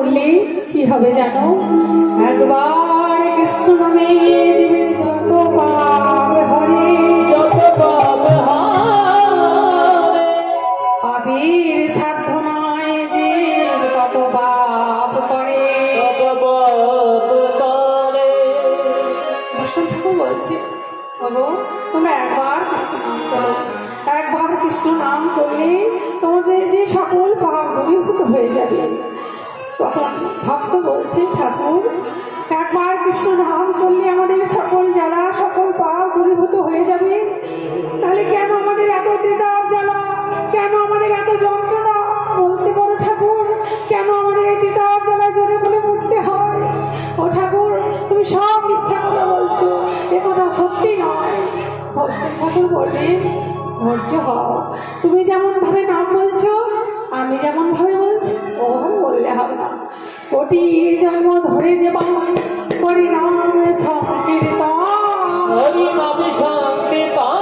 করলে কি হবে জানো? একবার কৃষ্ণ নামে জীবের যত পাপ হরে, যত পাপ হারে, পাপের সাধ্য নয় যে কত পাপ করে। তত পাপ করে। বৈষ্ণব ঠাকুর বলছে, ওগো তোমরা একবার কৃষ্ণ নাম করো, একবার কৃষ্ণ নাম করলে তোমাদের যে সকল পাপ দূরীভূত হয়ে যাবে। তখন ভক্ত বলছে, ঠাকুর একবার কৃষ্ণ নাম করলে আমাদের সকল জ্বালা সকল পাপ দূরীভূত হয়ে যাবে, তাহলে কেন আমাদের এত তেতাব জ্বালা, কেন আমাদের এত যন্ত্রণা বলতে পারো ঠাকুর? কেন আমাদের এই তেতাব জ্বালা জোরে বলে মরতে হয়? ও ঠাকুর তুমি সব মিথ্যা কথা বলছো, এ কথা সত্যি নয়। বৈষ্ণব ঠাকুর বললেন, ধৈর্য হও, তুমি যেমন ভাবে নাম বলছো আমি যেমন ভাবে বলছি ওভাবে বললে হবে না। কোটি জন্ম ধরে যে হরিনাম সংকীর্তন, হরিনাম সংকীর্তন,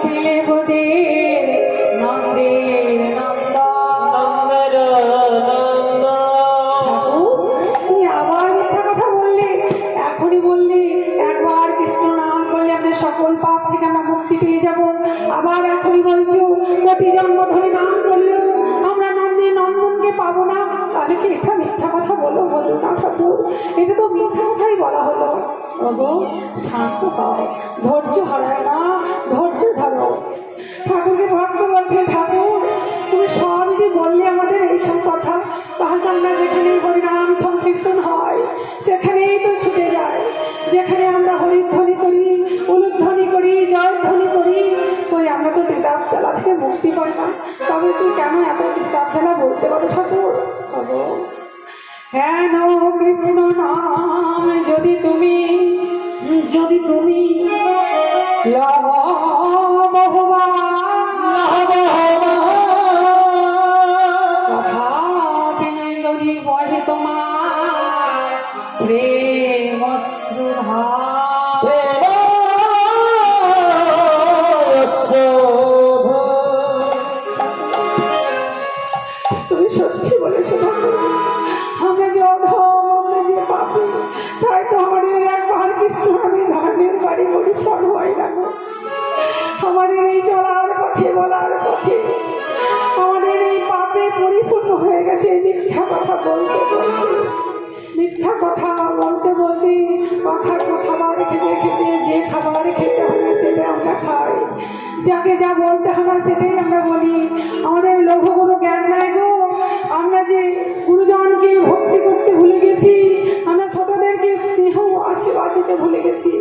দিলে বোঝে নন্দের নন্দ। নন্দের নন্দ। তুমি আবার মিথ্যা কথা বললে, এখনই বললে একবার কৃষ্ণ নাম করলে আমাদের সকল পাপ থেকে আমরা মুক্তি পেয়ে যাব, আবার এখনই বলছো কোটি জন্ম ধরে নাম করলেও আমরা নন্দী নন্দনকে পাবো না। তাহলে কি এটা মিথ্যা কথা বলো? বলো না ঠাকুর, এটা তো মিথ্যা কথাই বলা হলো। ওগো শান্ত হও, ধৈর্য হারায় না, ধৈর্য ধরো। ঠাকুরকে ভক্ত বলছে, ঠাকুর তুমি সব যে বললে আমাদের এইসব কথা, তাহলে আমরা যেখানে হরিনাম সংকীর্তন হয় সেখানেই তো ছুটে যায়, যেখানে আমরা হরিধ্বনি করি, উলুধ্বনি করি, জয়ধ্বনি করি, ওই আমরা তো তেতাব জ্বালা থেকে মুক্তি পাই না। তবে তুই কেন এত তেতাব জ্বালা বলতে পারো ঠাকুর? কেন কৃষ্ণ নাম যদি তুমি লব বহুবার, তথাপি যদি বহে তোমার প্রেম শ্রুধা। তুমি সত্যি বলেছো ঠাকুর, আমরা যে অধম, আমরা যে পাপী, তাই তো আমাদের একবার কৃষ্ণ নামে ধানের বাড়ি পরিসর হয় না গো। আমাদের এই চলার পথে বলার পথে আমাদের এই পাপে পরিপূর্ণ হয়ে গেছে মিথ্যা কথা বলতে বলতে, মিথ্যা কথা বলতে বলতে, খাবার খেতে খেতে যে খাবার খেতে হয় না সেটা আমরা খাই, যাকে যা বলতে হয় না সেটাই আমরা বলি। আমাদের লৌহ কোনো জ্ঞান নাই গো। আমরা যে গুরুজনকে ভক্তি করতে ভুলে গেছি, আমরা ছোটদেরকে স্নেহ আশীর্বাদ দিতে ভুলে গেছি।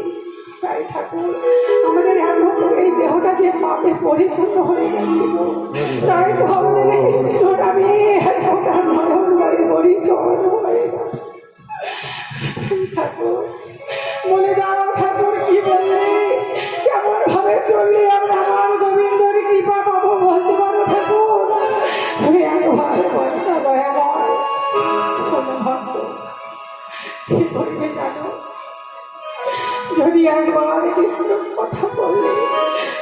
তাই ঠাকুর আমাদের এখন এই দেহটা যে পাপে পরিপূর্ণ হয়ে গেছিল, তাই তো আমাদের কৃষ্ণ নামে একটা নয়ন বাড়ি পরিচয় হয়ে গেল। ঠাকুর বলে দাও ঠাকুর, কি বললে, কেমন ভাবে চললে আমরা আমার গোবিন্দর কৃপা পাবো বলতে পারো ঠাকুর? তুমি একবার কথা দয়াময় শোনো ভক্ত, কি করবে জানো? যদি একবার কৃষ্ণ কথা বললে,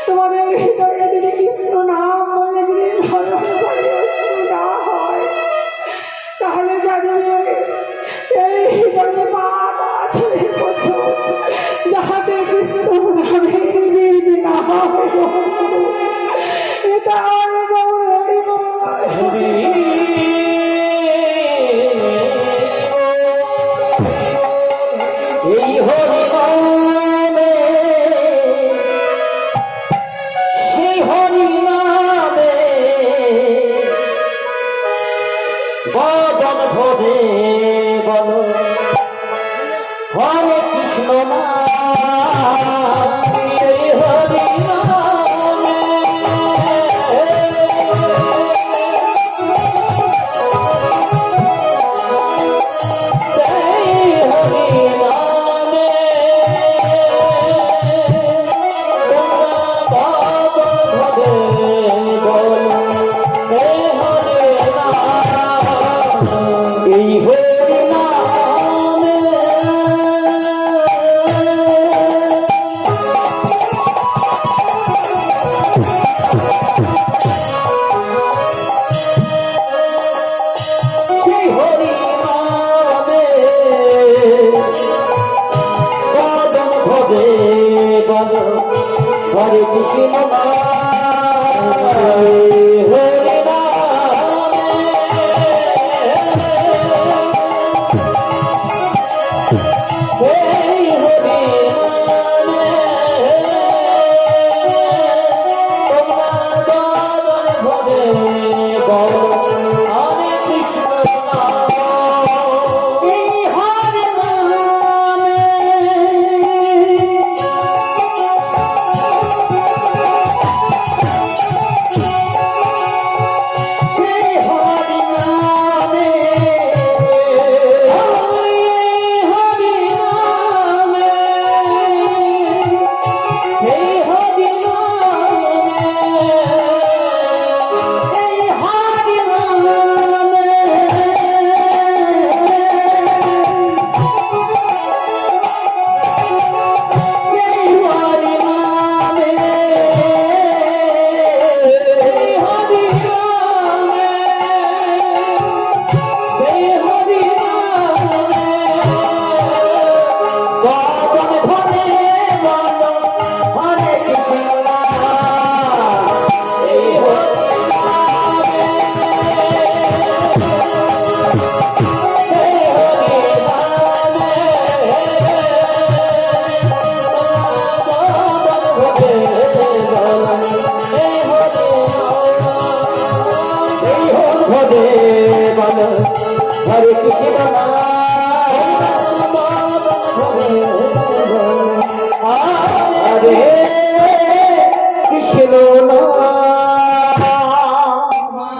তোমাদের হৃদয়ে যদি কৃষ্ণ নাম বললে যদি নয়ন ভরে অশ্রু না হয়, তাহলে জানবে এই হৃদয়ে পাপ আছে প্রচুর, যাহাতে কৃষ্ণ নামে বীজ না হয়। এটা এই হরিনামে, সেই হরিনামে হরে কৃষ্ণ নাম। মা,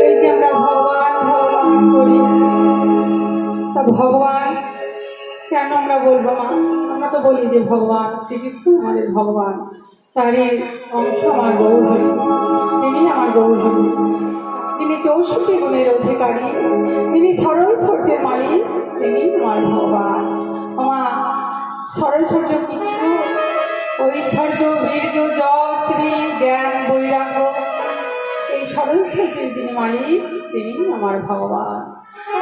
এই যে আমরা ভগবান ভগবান করি, তা ভগবান কেন আমরা বলবো মা? আমরা তো বলি যে ভগবান শ্রীকৃষ্ণ আমাদের ভগবান, তারই অংশ আমার গৌরহরি, তিনি আমার গৌরহরি, তিনি 64 গুণের অধিকারী, তিনি সরল সূর্যের মালিক, তিনি আমার ভগবান। মা, সরল সূর্য কি? ঐশ্বর্য, বীর্য, যশ, শ্রী, জ্ঞান, বৈরাগ্য, এই সরল সূর্যের যিনি মালিক, তিনি আমার ভগবান।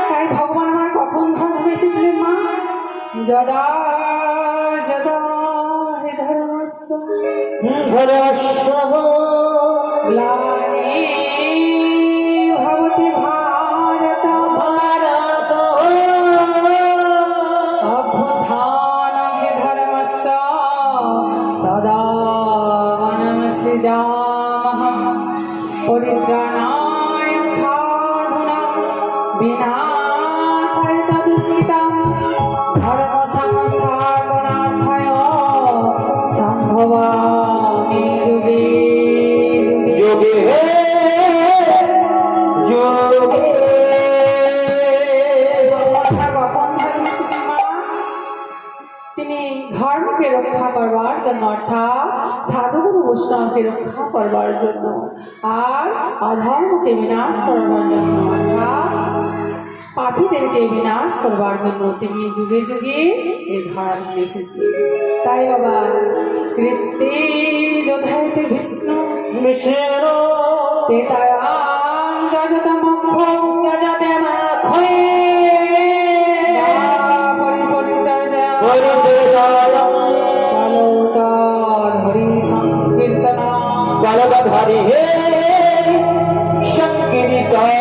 তাই ভগবান আমার কখন ধর্ম এসেছিলেন মা? যদা যদা হে ধর্মস্য ধর্মস্ব গ্লানির্ভবতি ভারত ভারত অভ্যুত্থানম হি ধর্মস্য তদানীং সৃজামহং পরিত্রাণায় সাধুনাং বিনাশায় চ দুষ্কৃতাং ধর্ম সংস্থাপনার্থায় সম্ভবামি যুগে যুগে। যোগে যোগে তিনি ধর্মকে রক্ষা করবার জন্য, অর্থাৎ সাধুগুরু বৈষ্ণবকে রক্ষা করবার জন্য, আর অধর্মকে বিনাশ করবার জন্য, অর্থাৎ পাপীদেরকে বিনাশ করবার জন্য তিনি যুগে যুগে এই ধর্ম এসেছিলেন। তাই বাবা, কৃত্তি যোধাইতে বিষ্ণু বিষ্ণু তেতায়াং যজতমক্ষ গজতে মাখৈ পরিপরিচর্যা পরিচর্যায়ং কালোদর হরি সংকীর্তনা বলবধারি হে সংকীর্তন।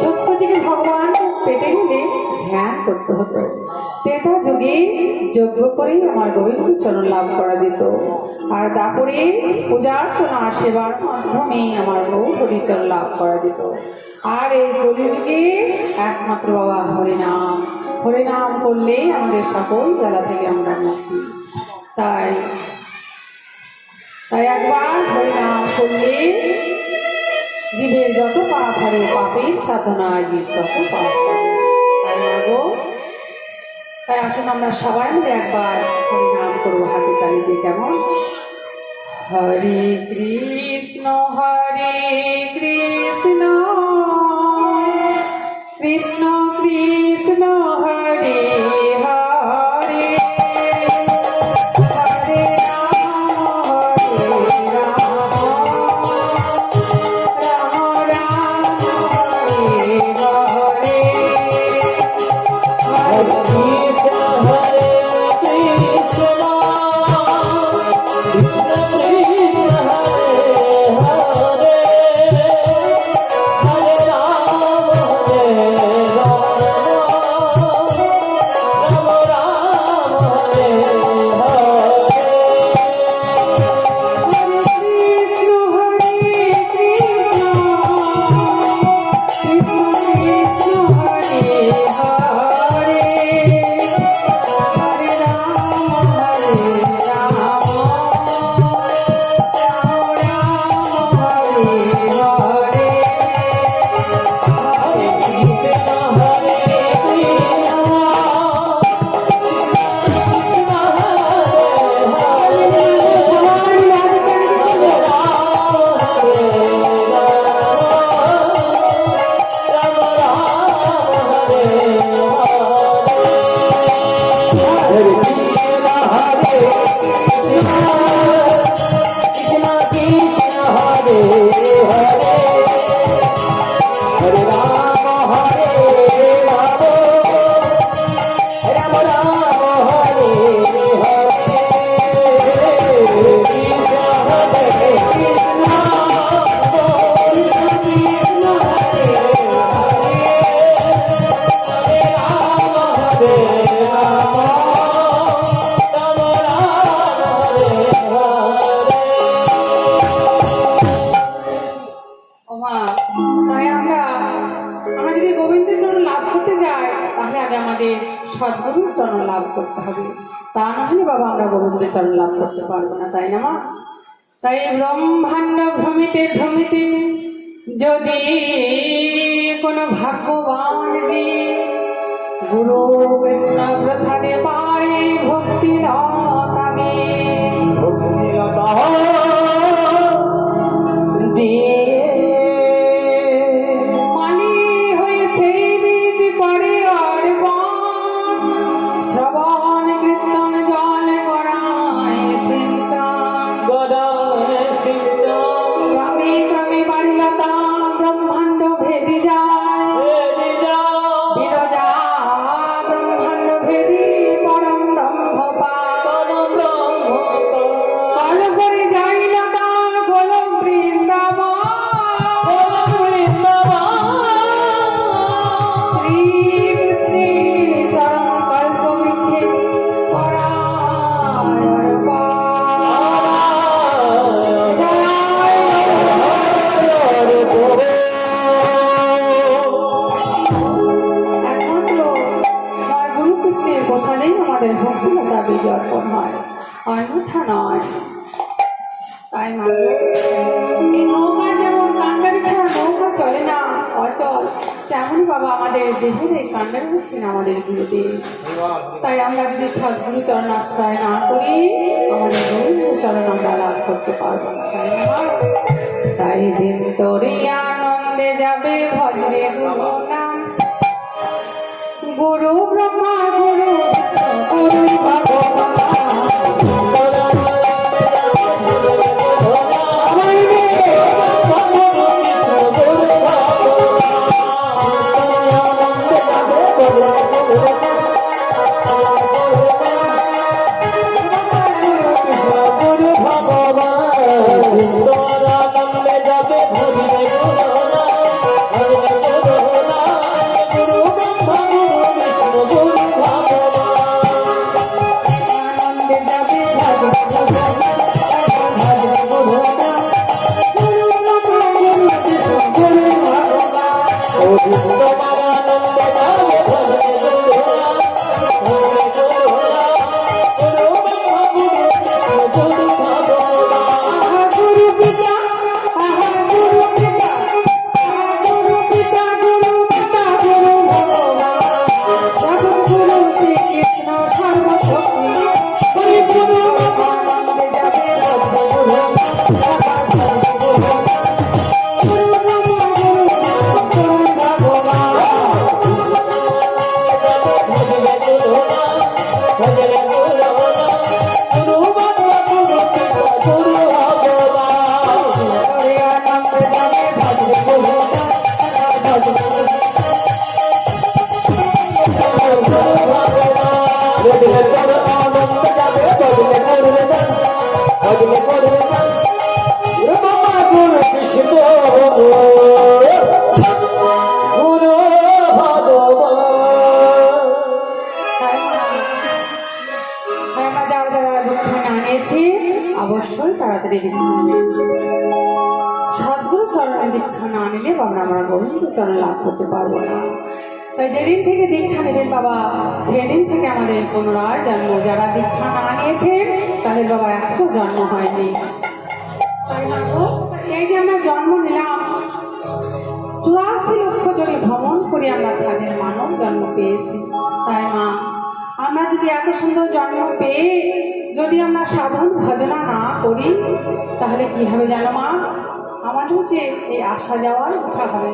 সত্যযুগে ভগবান পেতে গেলে ধ্যান করতে হতো। ত্রেতা যুগে যজ্ঞ করে আমার গোবিন্দ চরণ লাভ করা যেত, আর তারপরে পূজার্চনা আর সেবার মাধ্যমে আমার গৌরী চরণ লাভ করা যেত। আর এই কলিযুগে একমাত্র বাবা হরিনাম, হরিনাম করলেই আমাদের সকল জ্বালা থেকে আমরা মুক্তি। তাই তাই একবার হরিনাম করলে জীবের যত পাপ হবে, পাপের সাধনা জীব তত পাপ হবে। তাই মাগো, তাই আসুন আমরা সবাই মিলে একবার হরিনাম করবো হাতে তালি দিয়ে। কেমন? হরে কৃষ্ণ কৃষ্ণ কৃষ্ণ হরে হরে, হরে রাম রাম রাম হরে হরে। হরে কৃষ্ণ হরে কৃষ্ণ কৃষ্ণ কৃষ্ণ হরে হরে, হরে রাম রাম রাম হরে হরে। কৃষ্ণ হরে কৃষ্ণ কৃষ্ণ কৃষ্ণ হরে হরে, হরে রাম রাম রাম হরে হরে। হরে কৃষ্ণ হরে কৃষ্ণ কৃষ্ণ হরে হরে, হরে রাম হরে কৃষ্ণ হরে কৃষ্ণ কৃষ্ণ কৃষ্ণ হরে হরে, হরে রাম রাম রাম হরে হরে, কৃষ্ণ হরে কৃষ্ণ কৃষ্ণ কৃষ্ণ হরে হরে, হরে রাম হরে রাম রাম রাম হরে হরে। ওমা, তাই আমরা যদি গোবিন্দের চরণ লাভ করতে যাই, তাহলে আগে আমাদের সদ্গুরুর চরণ লাভ করতে হবে, তা না হলে বাবা আমরা গোবিন্দের চরণ লাভ করতে পারবো না, তাই না মা? তাই ব্রহ্মাণ্ড ভ্রমিতে ভ্রমিতে যদি কোনো ভাগ্যবান যে গুরু কৃষ্ণ প্রসাদে পায় ভক্তি রতাবে ভক্তিলতা দিয়ে মালি হয়ে সেই বীজ করে অর্পণ, শ্রবণ কীর্তন জল গড়ায় সিঞ্চন, গড়ায় সিঞ্চন, ক্রমে ক্রমে বাড়িলতা ব্রহ্মাণ্ড ভেদি যায়, ভেদি যায়, বিরজা ব্রহ্মাণ্ড ভেদি পরম ব্রহ্ম পায়, পরম ব্রহ্ম কল করে যাই লতা গোল বৃন্দাবন, পরম বৃন্দাবন, শ্রীকৃষ্ণের চরণ কল্প বৃক্ষে করায় অর্পণ। একমাত্র আমার গুরু কৃষ্ণের প্রসাদেই আমাদের ভক্তিলতা বীজ অর্পণ হয়, অন্যথা নয়। তাই মাগো, এই নৌকা যেমন কান্ডারি ছাড়া নৌকা চলে না, অচল, তেমনই বাবা আমাদের দেহের এই কান্ডারি হচ্ছেন আমাদের গুরুদেব। তাই আমরা যদি সদ্গুরু চরণ আশ্রয় না করি, আমাদের গুরুদেব চরণ আমরা লাভ করতে পারবো না, তাই না মা? তাই দিন তোরে আনন্দে যাবে ভজরে গুরু নাম, গুরু ব্রহ্মা গুরু বিষ্ণু গুরু ভগবান। গুরু ভগবান বৃন্দাবনে যাবে ভজরে গুরু নাম, ভজরে গুরু নাম, গুরু ব্রহ্মা গুরু বিষ্ণু গুরু ভগবান। আনন্দে যাবে ভজরে গুরু নাম, গুরু ব্রহ্মা গুরু বিষ্ণু গুরু ভগবান। ও তোমার আনন্দে যাবে ভজরে গুরু নাম, ভজরে গুরু নাম, গুরু ব্রহ্মা গুরু বিষ্ণু গুরু ভগবান। আহা গুরু পিতা, আহা গুরু পিতা, আহা গুরু পিতা, গুরু পিতা, গুরু ভগবান। জগৎগুরু শ্রীকৃষ্ণ সর্বশক্তি, হরি গুরু আনন্দে যাবে ভজরে গুরু নাম, ভজরে গুরু নাম, গুরু ব্রহ্মা গুরু বিষ্ণু গুরু ভগবান। ভজরে গুরু নাম, ভজরে গুরু নাম, গুরু ব্রহ্মা গুরু বিষ্ণু গুরু ভগবান। হরে আনন্দে যাবে ভজরে গুরু নাম, ভজরে গুরু নাম। আমরা যারা যারা দীক্ষা না নিয়েছি অবশ্যই তাড়াতাড়ি দীক্ষা নেবেন। সদ্গুরু চরণে দীক্ষা না নিলে বাবা আমরা গোবিন্দ চরণ লাভ করতে পারবো না। তাই যেদিন থেকে দীক্ষা নেবেন বাবা, সেদিন থেকে আমাদের পুনরায় জন্ম। যারা দীক্ষা না নিয়েছেন তাদের বাবা এত জন্ম হয়নি। তাই না গো? এই যে আমরা জন্ম নিলাম, 84 লক্ষ জনে ভ্রমণ করে আমরা স্বাধীন মানব জন্ম পেয়েছি। তাই মা, আমরা যদি এত সুন্দর জন্ম পেয়ে যদি আমরা সাধন ভজনা না করি, তাহলে কি হবে জানো মা? আমাদের যে এই আসা যাওয়ার উঠা হবে।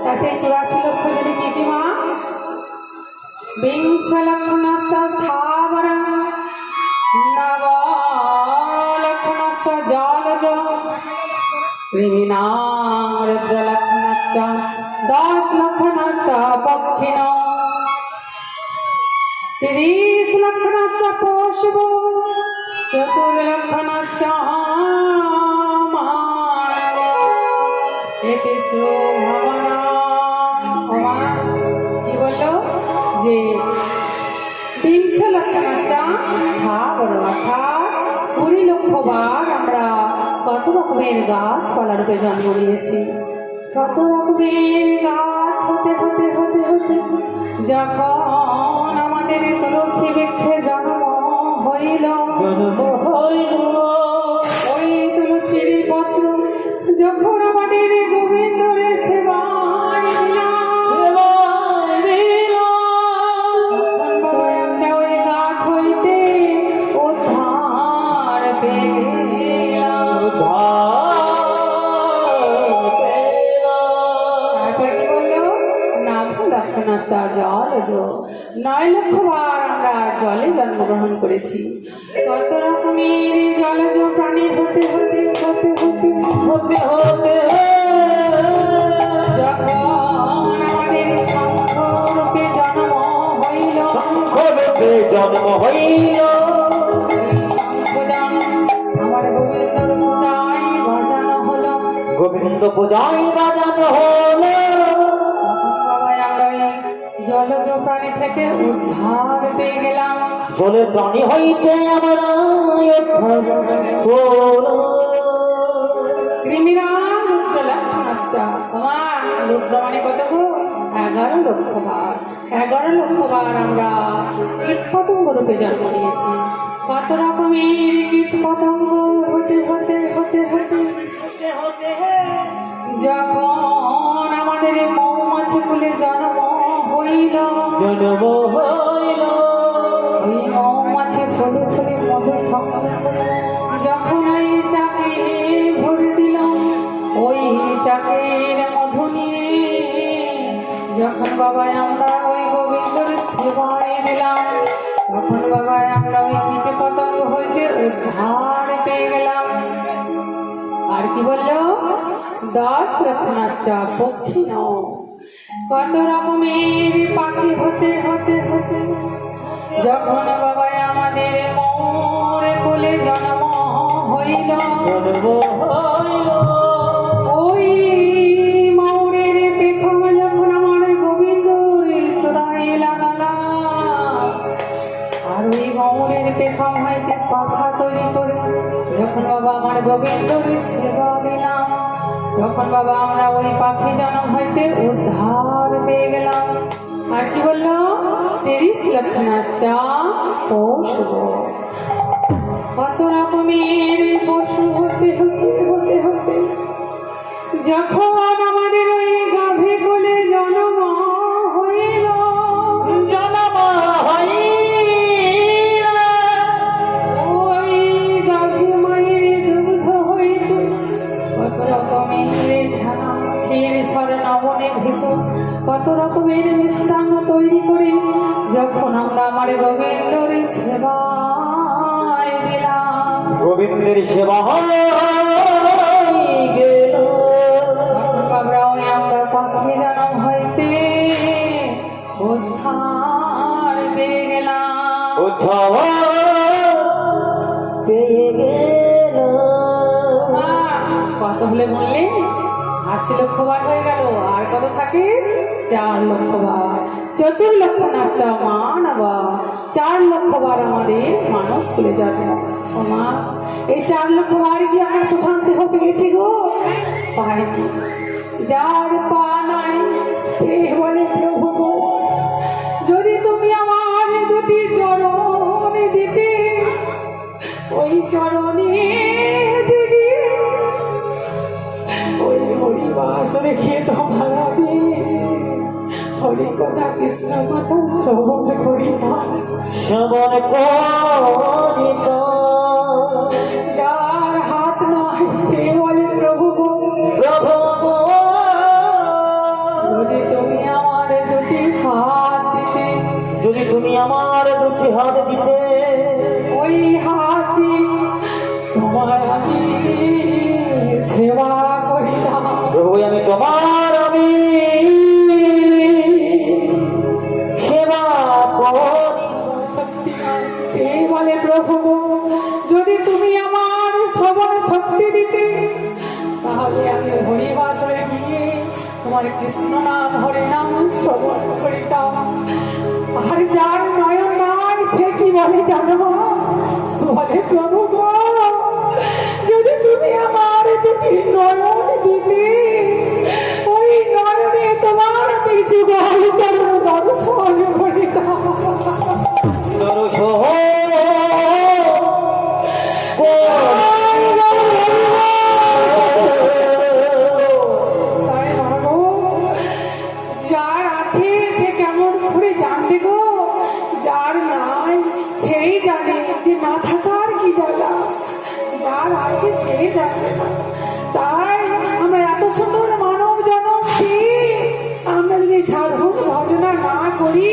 তা সেই 84 লক্ষ জনে কি কি মা? বিংশ লক্ষণস্য স্থাবরং, নব লক্ষণস্য জলজ, কৃমিনাং রুদ্রলক্ষণশ্চ, 10 লক্ষণশ্চ পক্ষিণ, 30 লক্ষণশ্চ পশব, 4 লক্ষণশ্চ মানব, এতে ভ্রমণা। কি বললো? যে 30 লক্ষণশ্চ স্থাবর, অর্থাৎ 20 লক্ষ বার আমরা কত রকমের গাছপালা রূপে জন্ম নিয়েছি। কত রকমের গাছ হতে হতে হতে হতে যখন আমাদের জন্ম হইল ওই তুলসীর পত্র যখন আমাদের গোবিন্দরে সেবায় দিলাম, সেবায় দিল তখন বাবা আমরা ওই গাছ হইতে উদ্ধার পেলাম। তারপর কি বললো? নাম লক্ষণাস্তা জলজ। 9 লক্ষ বার আমরা জলে জন্মগ্রহণ করেছি। কত রকমের জলজ প্রাণী হতে হতে হতে হতে হতে হতে যখন আমাদের শঙ্খ রূপে জন্ম হইল, শঙ্খরূপে জন্ম হইল এই শঙ্খদান আমার গোবিন্দর পূজায় বাজানো হলো। গোবিন্দ পূজায় বাজানো হলো তখন বাবা আমরা ওই জলজ প্রাণী থেকে উদ্ধার পেয়ে গেলাম। জলের প্রাণী হইতে আমরা উদ্ধার হলো। কৃমিরাম রুদ্র লক্ষণাস্তা। তোমার রুদ্র মানে কত গো? 11 লক্ষ বার। 11 লক্ষ বার আমরা কীট পতঙ্গ রূপে জন্ম নিয়েছি। কত রকমের কীট পতঙ্গ হতে হতে হতে হতে যখন আমাদের মৌমাছি কুলে জন্ম হইল, জন্ম হইল ওই মৌমাছি ফুলে ফুলে মধু সংগ্রহ করে যখন ওই চাকে ভরে দিল, ওই চাকের মধু নিয়ে যখন বাবা আমরা ওই গোবিন্দর সেবায় দিলাম, তখন বাবা আমরা ওই কীট পতঙ্গ হইতে উদ্ধার পেয়ে গেলাম। আর কি বললো? 10 লক্ষণাস্তা পক্ষী নও। কত রকমের পাখি হতে হতে হতে যখন বাবা আমাদের মৌর কোলে জন্ম হইল, জন্ম হইল ওই মৌরের পেখম যখন আমার গোবিন্দর চূড়ায় লাগালাম, আর ওই মৌরের পেখম হইতে পাখা তৈরি করে যখন বাবা আমার গোবিন্দর সেবা দিলাম, তখন বাবা আমরা ওই পাখি জন্ম হইতে উদ্ধার পেয়ে গেলাম। আর কি বললো? 30 লক্ষণাস্তা পশু। কত রকমের পশু হতে হতে হতে হতে যখন আমাদের ওই গাভী কোলে জন্ম হইল, জন্ম হইল ওই গাভী মায়ের দুগ্ধ হইতে কত রকমের ঝাঁকের স্বর্ণবনের ভিতর কত রকমের মিষ্টান্ন তৈরি করে যখন আমরা আমার গোবিন্দর সেবায় দিলাম, গোবিন্দের সেবা হয়ে গেল তখন বাবা ওই আমরা পাখি জন্ম হইতে উদ্ধার পেয়ে গেলাম। উদ্ধার পেয়ে গেল কত হলে বললে? 80 লক্ষ বার হয়ে গেল। আর কত থাকে? 4 লক্ষ বার। 4 লক্ষ নাচা মা নাবা 4 লক্ষ বার আমাদের মানুষ খুলে যাবে। ও মা, এই 4 লক্ষ বার কি আমরা সুশান্তি হতে গেছি গো? পাইনি। যার পা নাই সে বলে প্রভু গো, যদি তুমি আমার দুটি চরণ দিতে, ওই চরণে যদি ওই হরিবাস রেখে তো ভালো হরি কথা কৃষ্ণ কথা শ্রবণ করি না, শ্রবণ করিত যার হাত নাই সে বলে প্রভু গো, প্রভু গো, যদি তুমি আমার দুটি হাত দিতে, যদি তুমি আমার দুটি হাত দিতে, ওই হাত দিয়ে তোমার আমি সেবা করিতাম। প্রভু আমি তোমার আমি সেবা করি। শক্তিমান সে বলে প্রভু গো, যদি তুমি আমার শ্রবণ শক্তি দিতে, তাহলে আমি হরিবাসরে গিয়ে তোমার কৃষ্ণ নাম হরি নাম শ্রবণ করিতাম। আর যার নয়ন নাই সে কি বলে জানো? বলে প্রভু গো, যদি তুমি আমার দুটি নয়ন দিতে, ওই নয়নে তোমার আমি যুগল চরণ দর্শন করিতাম। দর্শন করিতাম। প্রভু গো, যদি তুমি আমার দুটি নয়ন দিতে, ওই নয়নে তোমার আমি যুগল চরণ দর্শন করিতাম। দর্শন করিতাম। কত রকমের কীট পতঙ্গ হতে হতে যখন যার আছে সে কেমন করে জানবে গো? যার নাই সেই জানে যে না থাকার কি জ্বালা। যার আছে সে জানে না। তাই আমরা এত সুন্দর মানব জনম আমরা যদি সাধন ভজনা না করি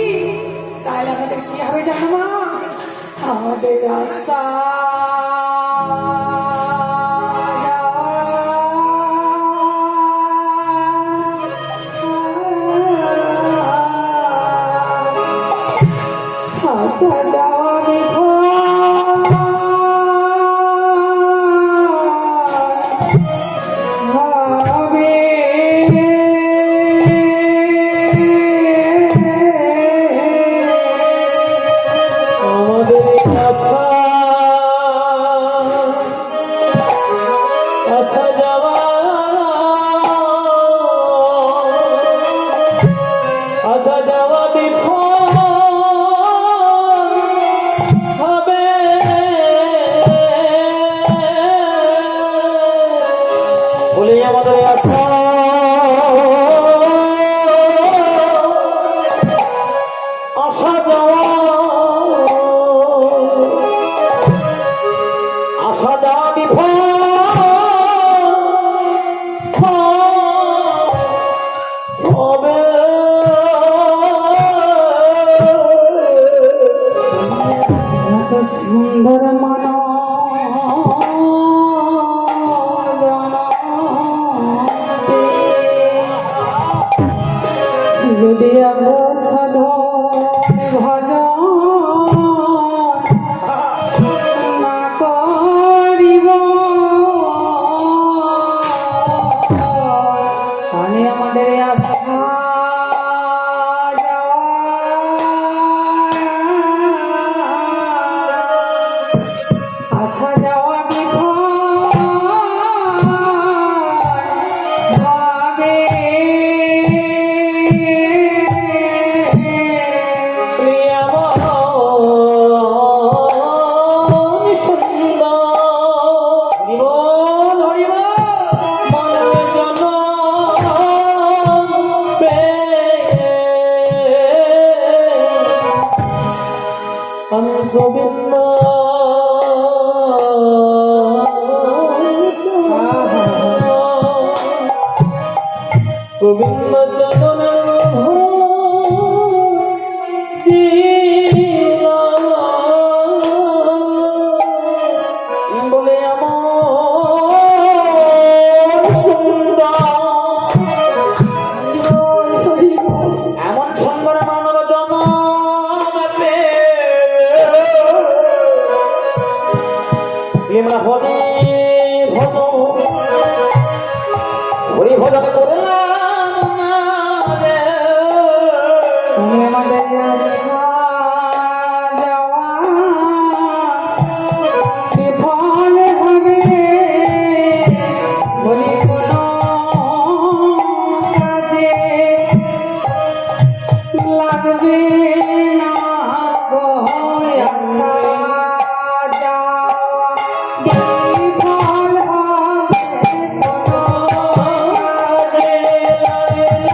তাহলে আমাদের কি হবে জানো মা? আমাদের রাস্তা সুন্দর মানব যদি আমরা সাধন ভজন না করিব তাহলে আমাদের আশা গোবিন্দ গোবিন্দ চরণের বলে আমার সুন্দর এমন সুন্দর মানব জন্মে আমরা হরি ভজন করলাম আমাদের যাওয়া বিফল হবে বলি কোনো কাজে লাগবে না গো আশা যাওয়া বিফল হবে কোনো কাজে লাগবে না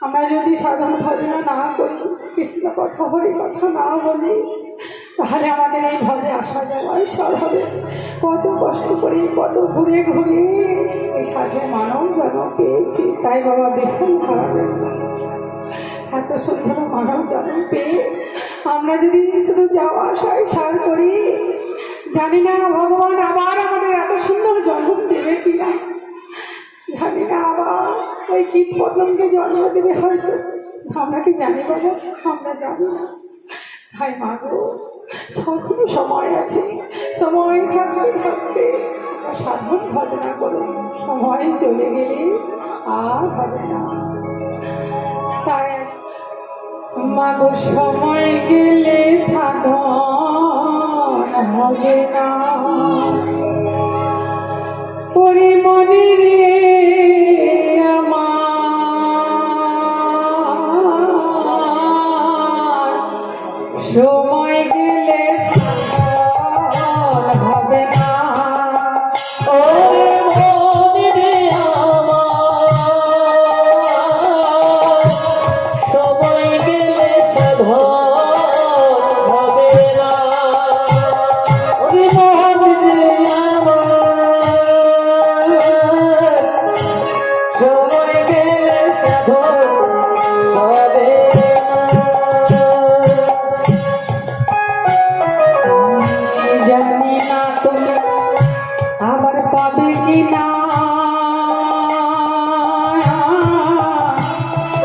আমরা যদি সাধন ভজনা না করি কৃষ্ণ কথা হরি কথা না বলি তাহলে আমাদের এই ঘরে আসা যাওয়াই সব হবে। কত কষ্ট করে কত ঘুরে ঘুরে এই সাধে মানব জন্ম পেয়েছি, তাই বাবা বেতন খারাপ এত সুন্দর মানব জন্ম পেয়ে আমরা যদি শুধু যাওয়া আসায় সার করি, জানি না ভগবান আবার আমাদের এত সুন্দর জন্ম দেবে কিনা, জানি না আবার ওই কীট পতঙ্গে জন্ম দেবে হয়তো, আমরা কি জানি বাবা? আমরা জানি না। ভাই মা গো, সবগুলো সময় আছে, সময় থাকতে থাকতে সাধন ভজনা করুন, সময় চলে গেলে আর হবে না। তাই মা গো, সময় গেলে সাধন হবে না। পরিমণি রে আমার, সময় গেলে সাধন হবে না। ওরে মনি রে আমার, সময় গেলে সাধন হবে না। ওরে মনি রে আমার, সময় গেলে সাধন হবে না। জানি না তুমি আবার পাবে কি না,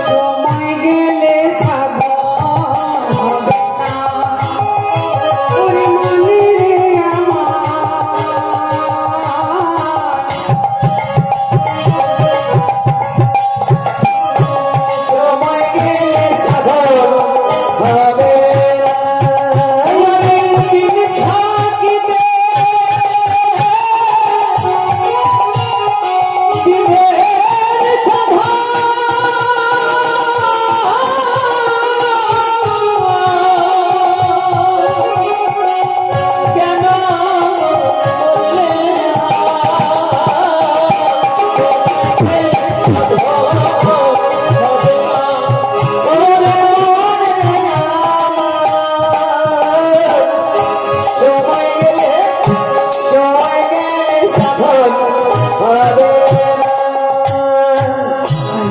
সময় গেলে সাধন হবে না। পরিমণি রে সময় গেলে সাধন হবে না। দিন থাকিবে দিনের সভা, কেন বললে সময় গেলে সাধন হবে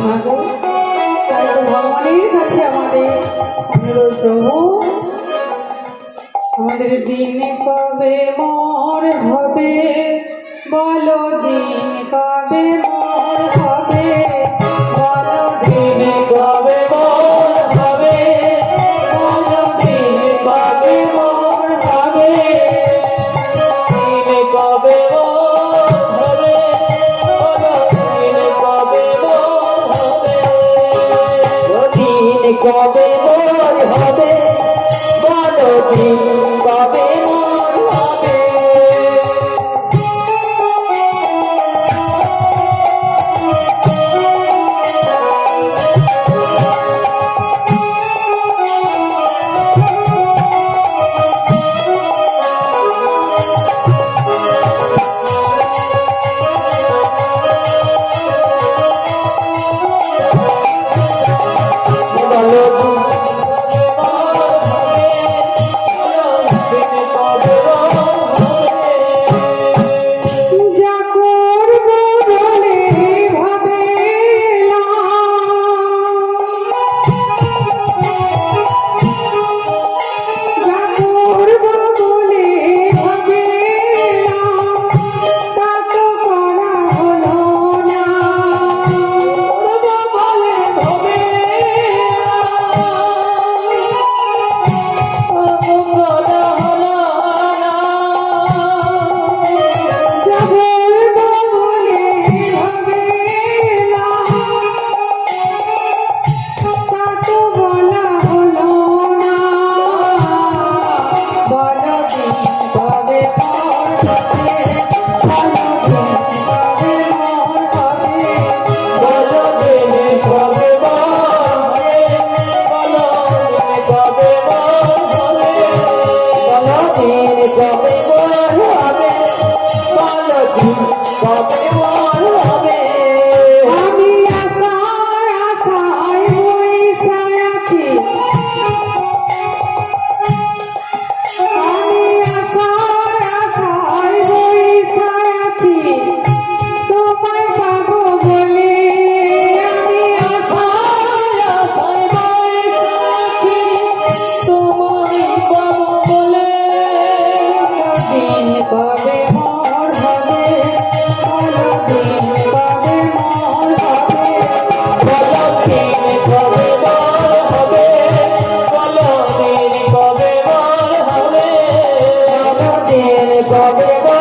মাগো, তাই তো ভগবানের কাছে আমাদের অনুরোধ, প্রভু আমাদের দিন কবে মোর হবে, বলো দিন কবে মোর হবে, বলো দিন কবে মোর হবে, বলো দিন কবে মোর হবে, দিন কবে মোর হবে, বলো দিন কবে মোর হবে, দিন কবে মোর হবে, বলো দিন কবে মোর হবে। বলো সবে